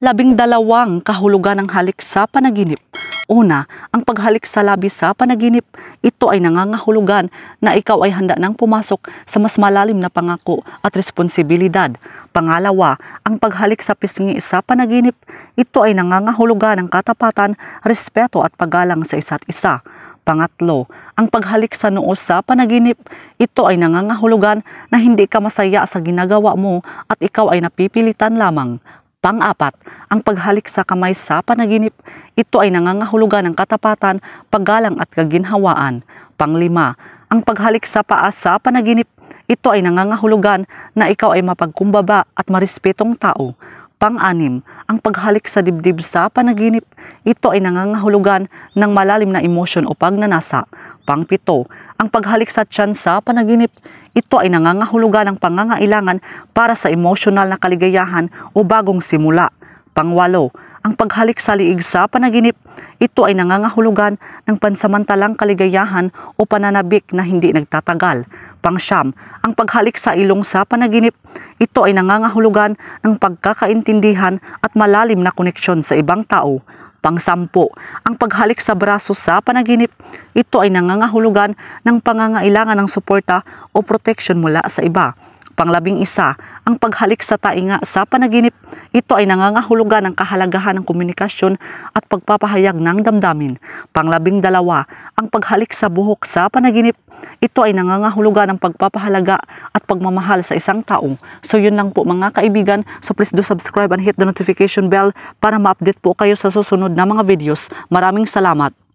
12 kahulugan ng halik sa panaginip. Una, ang paghalik sa labi sa panaginip. Ito ay nangangahulugan na ikaw ay handa nang pumasok sa mas malalim na pangako at responsibilidad. Pangalawa, ang paghalik sa pisngi sa panaginip. Ito ay nangangahulugan ng katapatan, respeto at paggalang sa isa't isa. Pangatlo, ang paghalik sa noo sa panaginip. Ito ay nangangahulugan na hindi ka masaya sa ginagawa mo at ikaw ay napipilitan lamang. Pang-apat, ang paghalik sa kamay sa panaginip. Ito ay nangangahulugan ng katapatan, paggalang at kaginhawaan. Pang-lima, ang paghalik sa paa sa panaginip. Ito ay nangangahulugan na ikaw ay mapagkumbaba at marespetong tao. Pang-anim, ang paghalik sa dibdib sa panaginip. Ito ay nangangahulugan ng malalim na emosyon o pagnanasa. Pang-pito, ang paghalik sa tiyan sa panaginip. Ito ay nangangahulugan ng pangangailangan para sa emosyonal na kaligayahan o bagong simula. Pang-walo, ang paghalik sa liig sa panaginip. Ito ay nangangahulugan ng pansamantalang kaligayahan o pananabik na hindi nagtatagal. Pang-siyam, ang paghalik sa ilong sa panaginip. Ito ay nangangahulugan ng pagkakaintindihan at malalim na koneksyon sa ibang tao. Pang-sampu, ang paghalik sa braso sa panaginip. Ito ay nangangahulugan ng pangangailangan ng suporta o protection mula sa iba. Pang-11, ang paghalik sa tainga sa panaginip. Ito ay nangangahulugan ng kahalagahan ng komunikasyon at pagpapahayag ng damdamin. Pang-12, ang paghalik sa buhok sa panaginip. Ito ay nangangahulugan ng pagpapahalaga at pagmamahal sa isang tao. So yun lang po mga kaibigan. So please do subscribe and hit the notification bell para ma-update po kayo sa susunod na mga videos. Maraming salamat.